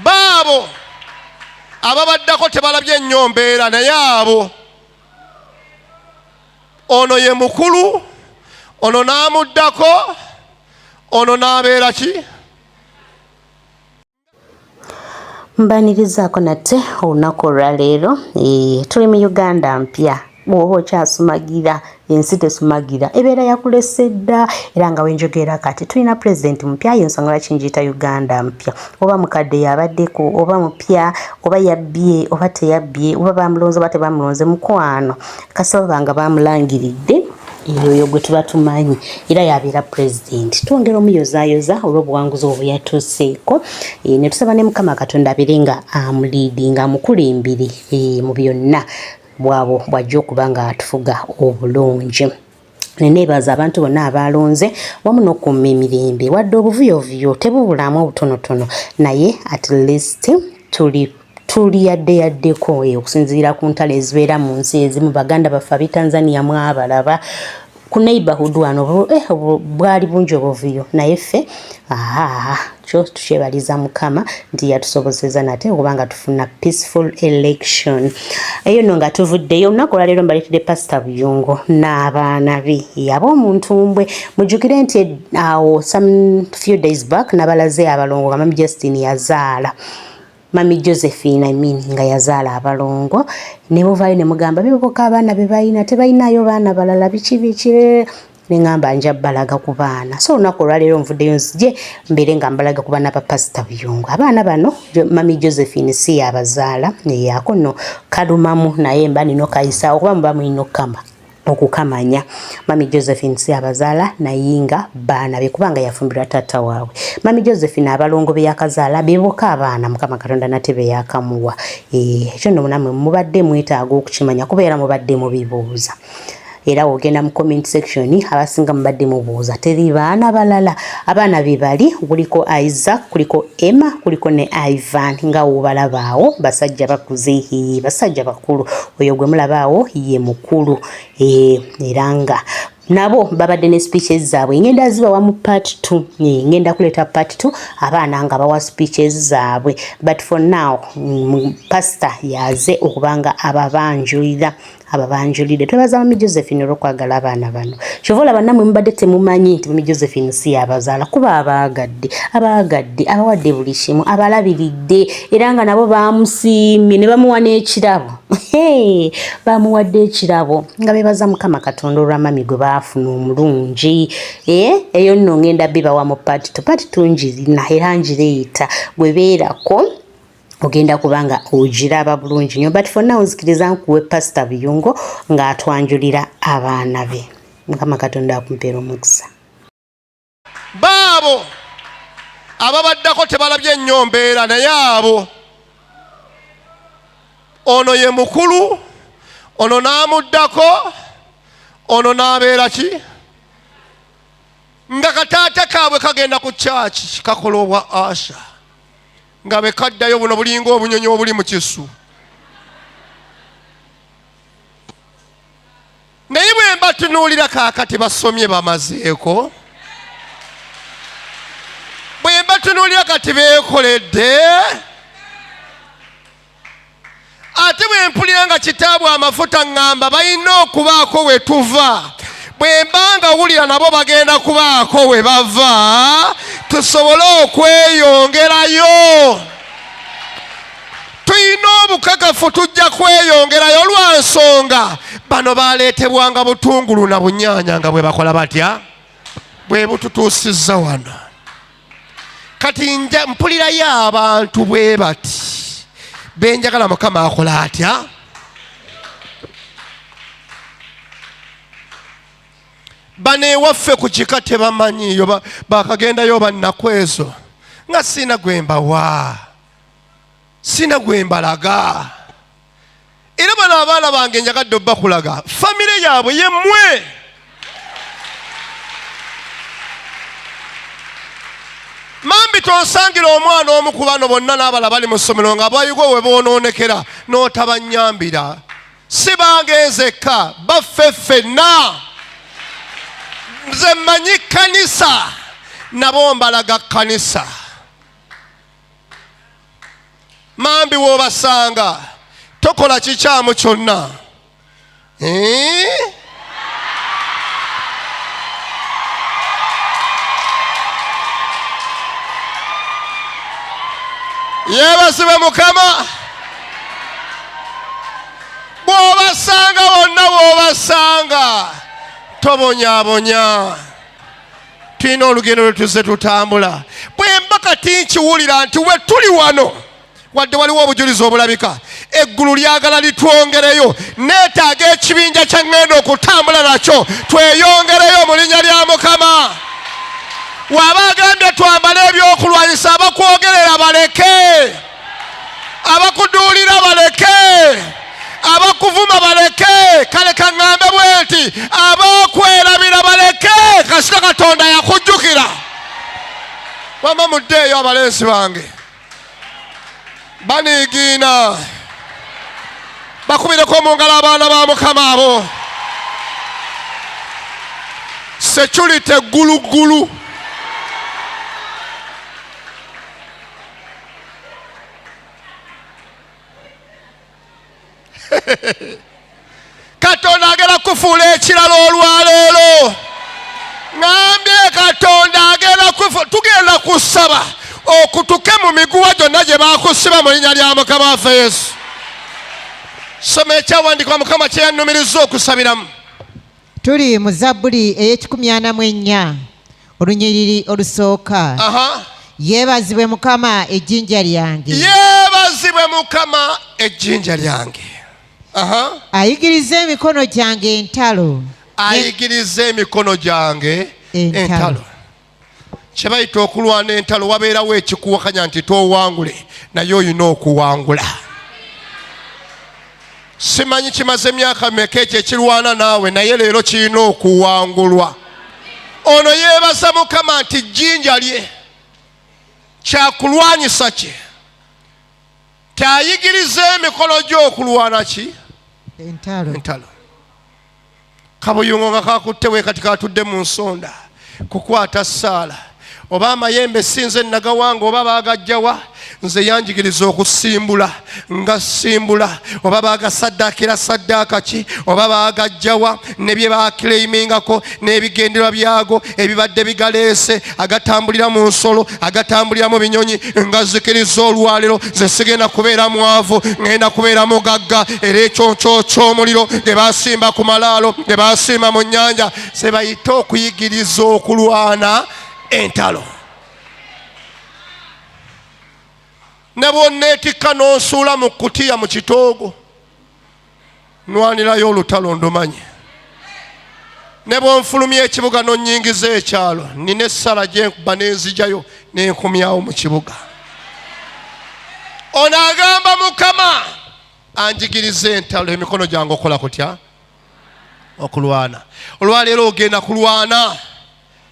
baabo ababaddako tebalabye ennyo mbeera naye abo ono ye mukulu ono n'amuddako ono n'abeera ki mbanirizaako nate olunaku olwaleero tuli mu Uganda mpya bw'oba okyasumagira ensi tesumagira ebeera yakulese dda era nga wenjogera kati tulina pulezidenti mupya y'ensonga lwaki njiyita Uganda mpya oba mukadde yabaddeko oba mupya oba yabbye oba teyabbye oba bamulonze oba tebamulonze mukwano kasaba nga bamulangiridde oyo gwe tuba tumanyi era yabeera pulezidenti twongera omuyozaayoza olw'obuwanguzi obwo yatuuseeko ne tusaba ne Mukama Katonda abeere nga amuliidinga amukulembere mu byonna bwabo bw'ajja okuba nga atufuga obulungi. Neneebaza abantu bonna abalonze wamu n'okuuma emirembe wadde obuvuyovuyo tebubulamu obutonotono naye at least tuli yaddeyaddeko okusinziira ku ntalo ezibeera mu nsi ezimu baganda baffe ab'e Tanzania mwabalaba ku neighborhood wano bwali bungi obuvuyo naye ffe kyo tukyebaliza Mukama nti yatusobozeza nate okubanga tufuna peaceful election eyo nno nga tuvuddeyo olunaku olwaleero mbaleetedde Pastor Buyungo n'abaana be ab'omuntu mbwe mujjukire nti awo some few days back nabalaze abalongo nga Mami Justine yazaala Mami Josephine nga yazaala abalongo ne buvaayo ne mugamba beboka abaana be balina tebalinayo baana balala biki nengamba nja balaga ku baana so olunaku olwaleero nvuddeyo nzije mbeere nga mbalaga ku baana ba Pastor Buyungo abaana bano Mami Josephine si yabazaala yaako nno kalumamu naye mba nino kayisa okuba muba mulina okukamanya Mami Josephine si abazaala naye nga baana be kubanga yafumbirwa taata waabwe Mami Josephine abalongo be yakazaala beboka abaana Mukama Katonda nate be yakamuwa ekyo nno namwe mubadde mwetaaga okukimanya kubeera mubadde mubibuuza era ogenda mu comment section abasinga mubadde mubuuza teri baana balala abaana be bali kuliko Isaac kuliko Emma kuliko ne Ivan nga wobalabaawo basajja bakuze basajja bakulu oyo gwe mulabaawo ye mukulu era nga nabo babadde ne speeches zaabwe ngenda zibawa mu part 2 ngenda kuleta part 2 abaana nga bawa speeches zaabwe but for now pastor yaze okubanga ababanjulire twebaza Mami Josephine olw'okwagala abaana bano kyovola bannamwe mubadde temumanyi nti Mami Josephine si yabazaala kuba abaagadde abawadde buli kimu abalabiridde era nga nabo bamusiimye ne bamuwa n'ekirabo bamuwadde ekirabo nga bebaza Mukama Katonda olwa mami gwe baafuna omulungi eyo nno ngenda bibawa mu part 2 njirina era njireeta gwe beerako ogenda kubanga ogiraba bulungi nnyo but for now nzikiriza nkuwe Pastor Buyungo ng'atwanjulira abaana be Mukama Katonda akumpeera omukisa baabo ababaddako tebalabye ennyo mbeera naye abo ono ye mukulu ono n'amuddako ono n'abeera ki nga kataata kaabwe kagenda ku church kakola obwa asha nga bekaddayo buno bulinga obunyonyi obuli mu kisu naye bwe mba tunuulira kaakati basomye bamazeeko bwe mba tunuulira kati beekoledde ate bwe mpulira nga kitaabu amafuta ngamba balina okubaako we tuva bwe mbanga wulira nabo bagenda kubaako we bava tusobole okweyongerayo tulina obukakafu tujja kweyongerayo lwa nsonga bano baleetebwanga butungulu na bunyaanya nga bwe bakola batya bwe bututuusizza wano kati mpulirayo abantu bwe bati benjagala Mukama akola atya bano ewaffe ku kika tebamanyiyo bakagendayo bannakwezo nga sina gwembawa sina gwembalaga era bano abaana bange njagadde obbakulaga famire yaabwe yemmwe mambi tonsangira omwana omu ku bano bonna n'abala bali mu ssomero nga bwayigwe we boonoonekera n'otabanyambira si bangenzekka baffe ffenna nze mmanyi Kannisa nabo mbalaga Kannisa bamambi w'obasanga tokola kikyamu kyonna. Yeebazibwe Mukama. Bw'obasanga bonna bw'obasanga tobonyaabonya. Tulina olugendo lwe tuzze tutambula. Bwe mba kati nkiwulira nti we tuli wano wadde waliwo obujulizi obulabika eggulu lyagala litwongereyo, neetaaga ekibinja kya ŋŋenda okutambula nakyo tweyongereyo mu linnya lya Mukama. Waba agambye twambale ebyokulwanyisa, abakwogerera baleke, abakuduulira baleke, abakuvuma baleke. Kale kaŋŋambe bwe nti abakwerabira baleke, kasita Katonda yakujjukira. Wama muddeeyo abalenzi bange baniigiina, bakubireko mu ngalo abaana ba Mukama abo. Security gulugulu. Katonda agenda kufuula ekirala olwaleero. Ngambye Katonda agenda kufuula. Tugenda kusaba okutuke mu miguwa gyonna gye baakusiba mu linnya lya Mukama waffe Yesu. Soma ekyawandiikibwa Mukama kye yannumiriza okusabiramu. Tuli mu Zabbuli ey'ekikumi olunyiriri olusooka. Yeebazibwe Mukama ejjinja lyange. Yeebazibwe Mukama ejjinja lyange. Ayigiriza emikono gyange entalo. Ayigiriza emikono gyange entalo. Kye bayita okulwana entalo, wabeerawo ekikuwakanya nti toowangule, naye olina okuwangula. Simanyi kimaze emyaka mmeka ekyo ekirwana naawe, naye leero kirina okuwangulwa. Ono yeebaza Mukama nti jjinja lye, kyakulwanyisa kye, tyayigiriza emikono gye okulwana ki? Entalo. Kabuyungo nga kakutte we kati katudde mu nsonda kukwata ssaala. Oba amayembe sinze nagawanga oba baagajjawa, nze yanjigiriza okusimbula nga simbula. Oba baagasaddaakira saddaaka ki, oba baagajjawa ne bye baakiraimingako n'ebigenderwa byago ebibadde bigaleese, agatambulira mu nsolo, agatambulira mu binyonyi, nga zikiriza olwaliro ze sigenda kubeera mwavu, ngenda kubeera mugagga. Era ekyonkyo ky'omuliro ge baasimba ku malaalo, ge baasimba mu nnyanja, ze bayita okuyigiriza okulwana entalo. Ne bw'onneetikka n'onsuula mu kkutiya mu kitoogo, nwanirayo olutalo ndumanyi. Ne bw'onfulumya ekibuga n'onnyingiza ekyalo, nina essala gye nkuba n'enzigyayo n'enkumyawo mu kibuga. Ono agamba Mukama anjigiriza entalo, emikono gyange okola kutya? Okulwana. Olwaleero ogenda kulwana.